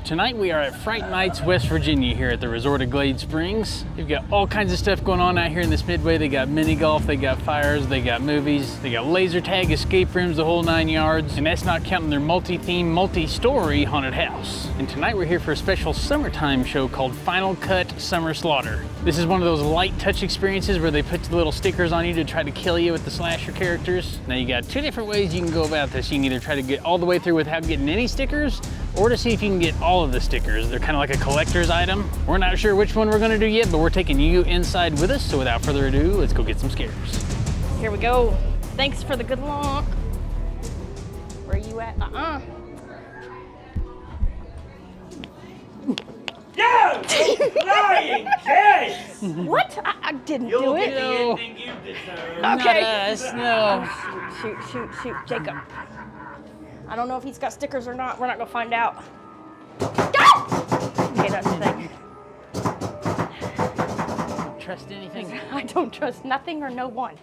Tonight we are at Fright Nights, West Virginia here at the resort of Glade Springs. They've got all kinds of stuff going on out here in this midway. They got mini golf, they got fires, they got movies, they got laser tag, escape rooms, the whole 9 yards. And that's not counting their multi-theme, multi-story haunted house. And tonight we're here for a special summertime show called Final Cut Summer Slaughter. This is one of those light touch experiences where they put the little stickers on you to try to kill you with the slasher characters. Now you got two different ways you can go about this. You can either try to get all the way through without getting any stickers, or to see if you can get all of the stickers. They're kind of like a collector's item. We're not sure which one we're gonna do yet, but we're taking you inside with us. So without further ado, let's go get some scares. Here we go. Thanks for the good luck. Where are you at? Go! Lying kids! What? I didn't You'll do get it. the ending you deserve. Okay. Not us, no. Shoot, Jacob. I don't know if he's got stickers or not. We're not gonna find out. Okay, that's the thing. Trust anything? I don't trust nothing or no one.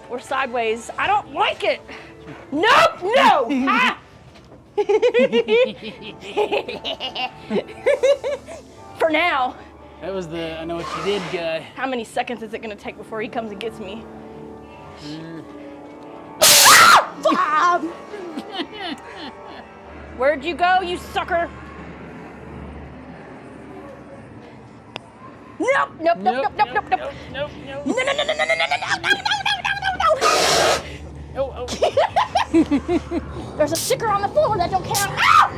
We're sideways. I don't like it. Nope, no. Ah! For now. That was the I know what you did guy. How many seconds is it gonna take before he comes and gets me? Bob! Where'd you go, you sucker? Nope. No. Oh. There's a sticker on the floor that don't count. Ow!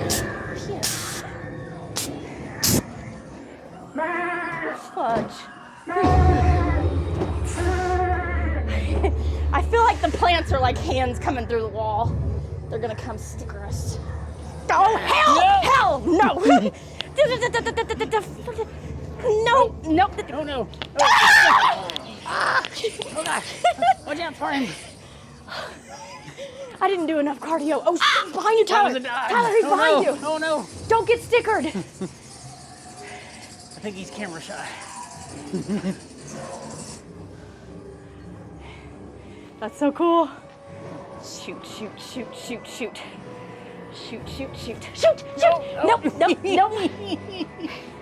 Fudge. I feel like the plants are like hands coming through the wall. They're gonna come sticker us. Oh, hell! No! No. Oh no. Oh gosh. Watch out for him. I didn't do enough cardio. Oh, shit, behind you, Tyler. Tyler, he's behind you. Oh no. Don't get stickered. I think he's camera shy. That's so cool. Shoot. Nope.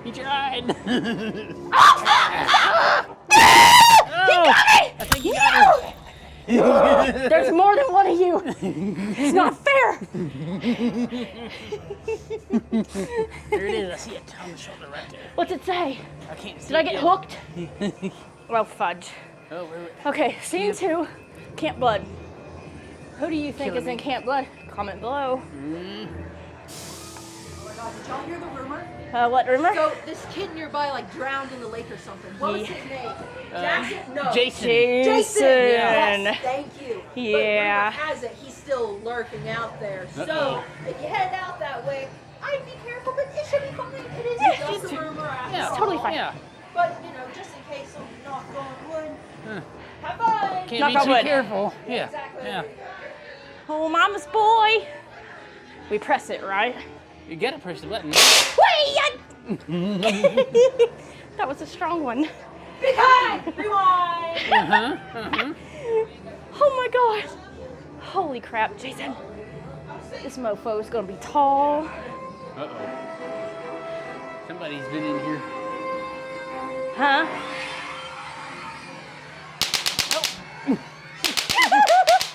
He tried. He got me! I think he got him. There's more than one of you. It's not fair. There it is. I see it on the shoulder right there. What's it say? I can't see. Did I get hooked? Oh, fudge. Oh, wait. Okay, scene 2, Camp Blood. Who do you think is in Camp Blood? Comment below. Oh my God, did y'all hear the rumor? What rumor? So this kid nearby like drowned in the lake or something. What was his name? Jackson? No. Jason. Jason. Yes, thank you. Yeah. But rumor has it he's still lurking out there. So if you head out that way, I'd be careful, but it should be fine. It is just a rumor. Yeah. It's totally fine. Yeah. But you know, just in case I'm not going wood. Have fun. Can't Knock be on too wood. careful. Yeah. Exactly. Yeah. Oh, mama's boy. We press it, right? You gotta push the button. That was a strong one. Be kind. Rewind. Oh my God. Holy crap, Jason. This mofo is gonna be tall. Uh-oh. Somebody's been in here. Huh?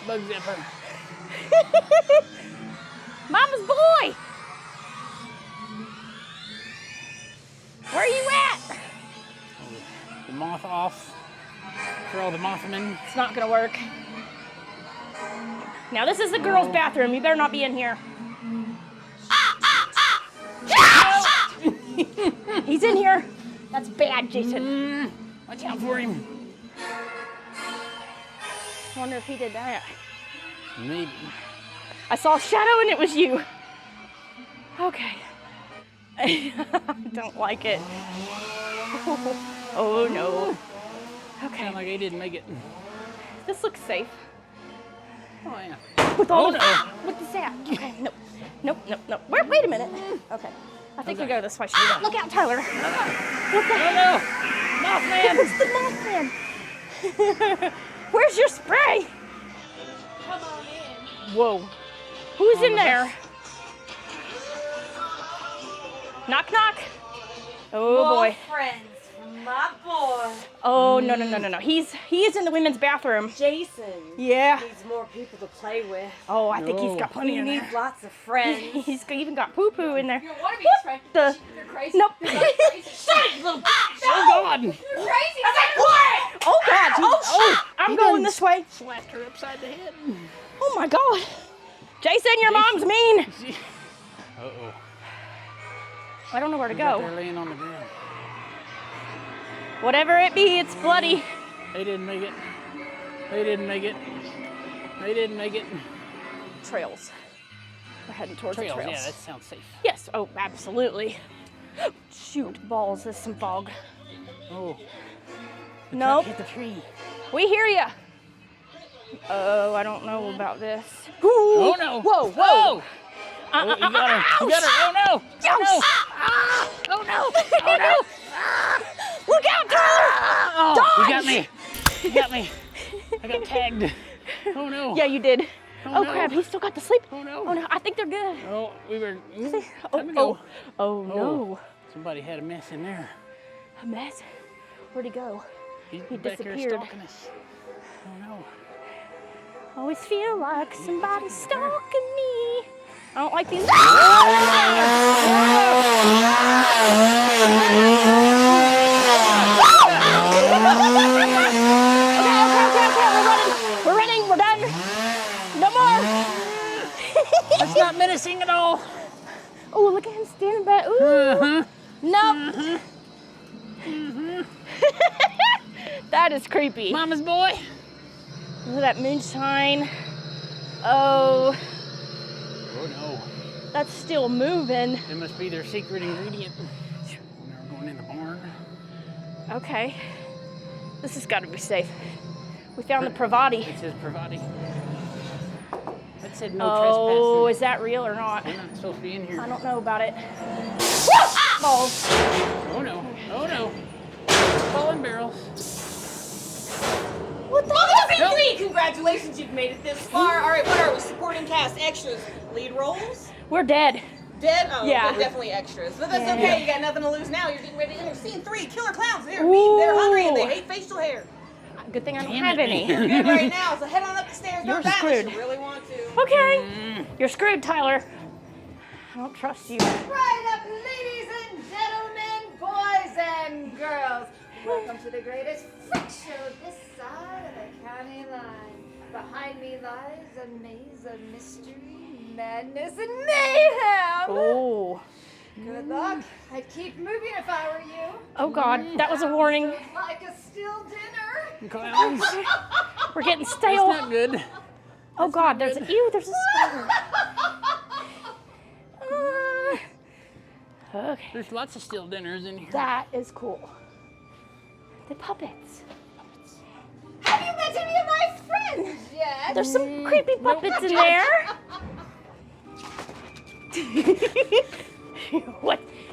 Bug zipper. Mama's boy. Where are you at? The moth off for all the mothmen. It's not gonna work. Now this is the girls' bathroom. You better not be in here. He's in here. That's bad, Jason. Watch out for him. I wonder if he did that. Maybe. I saw a shadow and it was you. Okay. I don't like it. Oh no. Okay. Sound like I didn't make it. This looks safe. Oh yeah. With all Oh, the no. What is that? Okay, nope. Wait a minute. Okay. I think we go this way. Look out, Tyler. What the Oh no! Mothman! It's the Mothman. Where's your spray? Come on in. Whoa. Who's in there? Knock, knock. Oh, More boy. friends from my boy. Oh, no. He is in the women's bathroom. Jason. Yeah. Needs more people to play with. Oh, I think he's got plenty He in needs there. lots of friends. He's even got poo-poo in there. You don't want to be his friend. The... You're crazy. Nope. You're crazy. Shut it, you little bitch. Oh, God. You're crazy. I said quiet. Oh, God. Oh, I'm going this way. Slapped her upside the head. Oh, my God. Jason, your mom's mean. Uh-oh. I don't know where to He's out go. there laying on the ground. Whatever it be, it's bloody. They didn't make it. They didn't make it. They didn't make it. Trails. We're heading towards Trails, the trails. yeah, that sounds safe. Yes. Oh, absolutely. Shoot, balls. There's some fog. Oh. Nope. Hit the tree. We hear ya. Oh, I don't know about this. Oh, no. Whoa, whoa. Oh, you got her. You got her. Oh, no. Oh, no. Oh, no. Oh, no. Look out, Tyler! Oh, Dodge! you got me. You got me. I got tagged. Oh, no. Yeah, you did. Oh, no. crap. He's still got the sleep. Oh, no. Oh, no. I think they're good. Oh, we were. Oh, Time to go. oh, no. Somebody had a mess in there. A mess. Where'd he go? He disappeared. Back here stalking us. Oh, no. Always feel like somebody's stalking me. I don't like these. Okay. We're running. We're done. No more. That's not menacing at all. Oh, look at him standing back. Ooh. No. That is creepy. Mama's boy. Look at that moonshine. Oh, Oh, no. that's still moving. It must be their secret ingredient. Now we're going in the barn. Okay. This has got to be safe. We found the Pravati. It says Pravati. It said no Oh, trespassing. is that real or not? We're not supposed to be in here. I don't know about it. Balls. Oh, no. Oh, no. Falling barrels. What the Welcome to 3. Congratulations, you've made it this far. All right, what are we? Supporting cast, extras, lead roles? We're dead. Dead? Oh, Yeah. we're definitely extras. But that's Yeah. okay. You got nothing to lose now. You're getting ready to enter scene 3. Killer clowns. They're mean, they're hungry, and they hate facial hair. Good thing I don't Damn have it. any. You're good right now, so head on up the stairs. You're Don't die unless screwed. you really want to. Okay. You're screwed, Tyler. I don't trust you. Right up, ladies and gentlemen, boys and girls. Welcome to the greatest freak show this side of the county line. Behind me lies a maze of mystery, madness, and mayhem. Oh. Good luck. I'd keep moving if I were you. Oh, God. That was a warning. Like a still dinner. Clowns. We're getting That's stale. not good. Oh, God. There's a spider. Okay. There's lots of still dinners in here. That is cool. The puppets. Have you met any of my friends yet? There's some creepy puppets in there.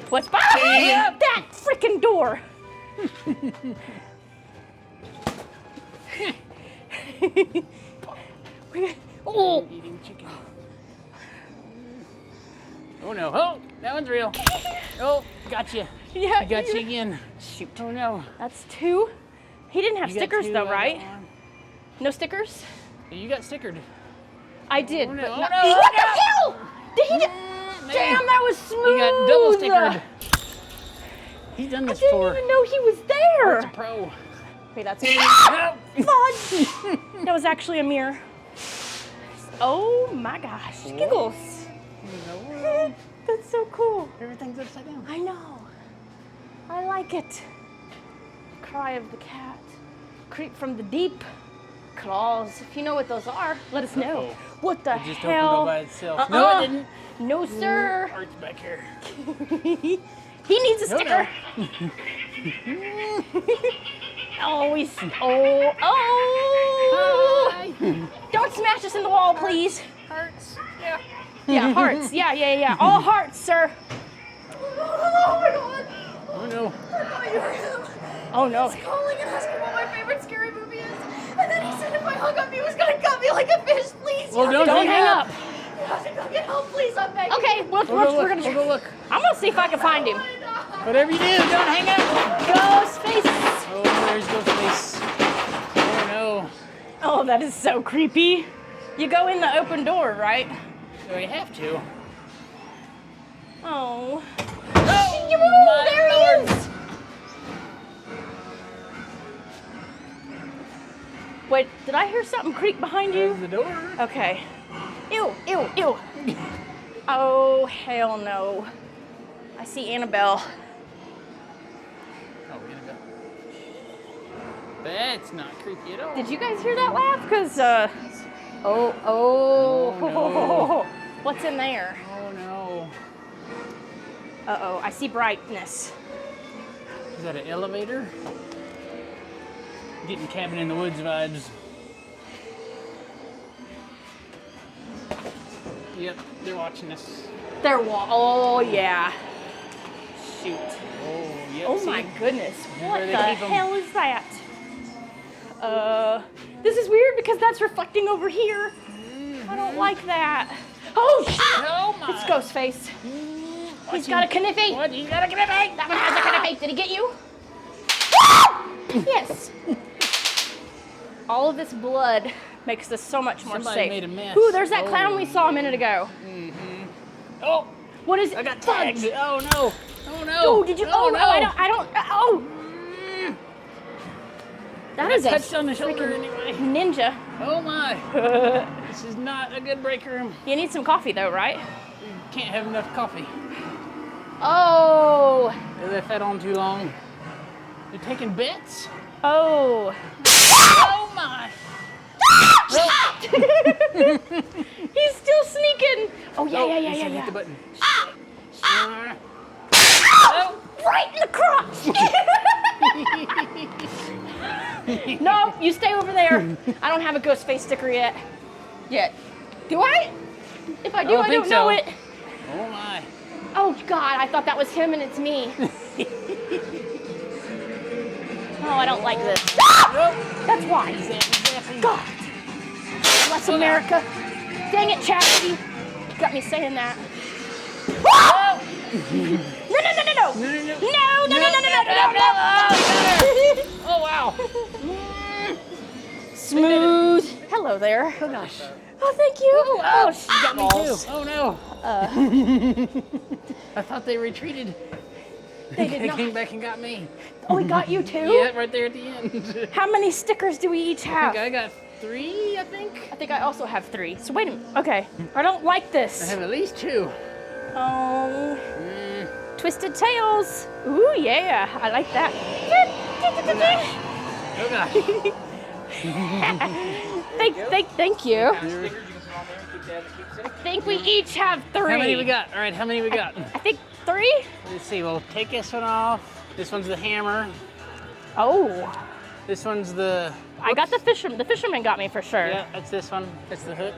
What's behind that freaking door? Oh, Eating chicken. Oh, no. Oh, that one's real. Oh, gotcha. yeah. I got you again. Shoot. Oh, no. That's 2. He didn't have You got stickers 2 though, out of right? 1. No stickers? You got stickered. I did. Oh, no. but Oh, not- no. What the hell? Did he? Damn, that was smooth. You got double stickered. He's done I this didn't before. even know he was He's a there. pro. Wait, that's No. fudge. That was actually a mirror. Oh my gosh, giggles. That's so cool. Everything's upside down. I know. I like it. Cry of the cat. Creep from the deep. Claws. If you know what those are, let us know. Uh-oh. What the It just hell? opened all by itself. No, it didn't. No, sir. Art's back here. He needs a No, sticker. Oh, he's. Oh. Hi. Don't smash us in the wall, please. Hearts. Yeah. Yeah, hearts. Yeah. All hearts, sir. Oh my god. Oh, no. I thought you were him. Oh, no. Calling and asking what my favorite scary movie is. And then he said if I hung up, he was gonna cut me like a fish. Please. Well, you have to don't go hang get up. help. You have to go get Oh, please, I'm begging. Okay, We'll go look. I'm gonna see if I can find him. Whatever you do, don't hang out. Ghostface. Oh, there's Ghostface. Oh no. Oh, that is so creepy. You go in the open door, right? So we have to. Oh. Oh, There he is. Wait, did I hear something creak behind you? There's the door. Okay. Ew, ew, ew. Oh, hell no. I see Annabelle. Oh, Annabelle. That's not creepy at all. Did you guys hear that laugh? Because, oh, no. What's in there? Oh no. Uh-oh, I see brightness. Is that an elevator? Getting cabin in the woods vibes. Yep, they're watching us. Oh, yeah. Shoot. Oh, yep. Oh see? my goodness. What where the they keep 'em. hell is that? This is weird because that's reflecting over here. I don't like that. Oh, shit! Oh my. It's Ghostface. He's got a kniffy. What? He's got a kniffy. That one has a kniffy. Did he get you? Yes. All of this blood makes this so much more Somebody safe. made a mess. Ooh, there's that Oh. clown we saw a minute ago. Oh, What is it? I got Fudge. tagged. Oh no. Oh no. Oh, did you? Oh, no. no, I don't. Oh. That is a touched on the shoulder freaking anyway. ninja. Oh my. This is not a good break room. You need some coffee though, right? You can't have enough coffee. Oh. They left that on too long. They're taking bets? Oh. Oh my. He's still sneaking. Oh yeah, Hit yeah. the button. Right in the crotch. No, you stay over there. I don't have a ghost face sticker yet. Do I? If I do, I think don't know so. it. Oh my. Oh God, I thought that was him and it's me. Oh, I don't like this. That's why. God. Bless America. Dang it, Chastity. Got me saying that. No. Oh wow. Smooth. Hello there. Oh gosh. Oh, thank you. Oh, You got me too. Oh no. I thought they retreated. They did They not. came back and got me. Oh, we got you too? Yeah, right there at the end. How many stickers do we each I have? think I got 3, I think. I think I also have 3. So wait a minute. Okay. I don't like I this. have at least 2. Oh. Twisted tails. Ooh, yeah. I like that. Oh gosh. Thank you. I think we each have 3. How many we got? All right, how many we got? I think 3. Let's see, we'll take this one off. This one's the hammer. Oh. This one's the... I got the fisherman. The fisherman got me for sure. Yeah, that's this one. That's the hook.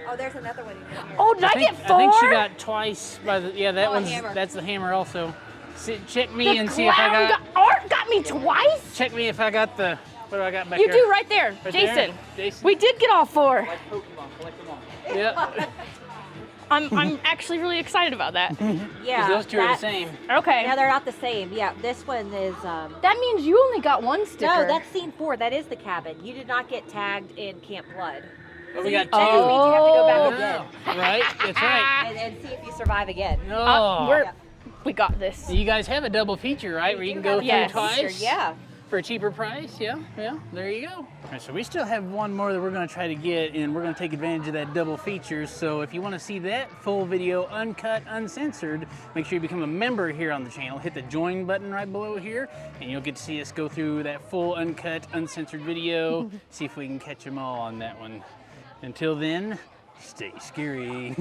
Oh, there's another one. Oh, did I get 4? I think she got twice by the... Yeah, that Oh, a one's... hammer. That's the hammer also. See, check me The and see if I clown got... Art got me twice? Check me if I got the... What do I got back You here? do right there, Right Jason. there? Jason? We did get all 4. Yeah. I'm actually really excited about that. Yeah. Those two are the same. Okay. No, they're not the same. Yeah, this one is. That means you only got 1 sticker. No, that's scene 4. That is the cabin. You did not get tagged in Camp Blood. But we got 2. That just means you have to go back Oh, again right? That's right. and see if you survive again. No. We got this. You guys have a double feature, right? Where you can go through Yes. twice? Yeah. For a cheaper price, yeah, there you go. All right, so we still have one more that we're gonna try to get, and we're gonna take advantage of that double feature. So if you wanna see that full video, uncut, uncensored, make sure you become a member here on the channel. Hit the join button right below here, and you'll get to see us go through that full, uncut, uncensored video, see if we can catch them all on that one. Until then, stay scary.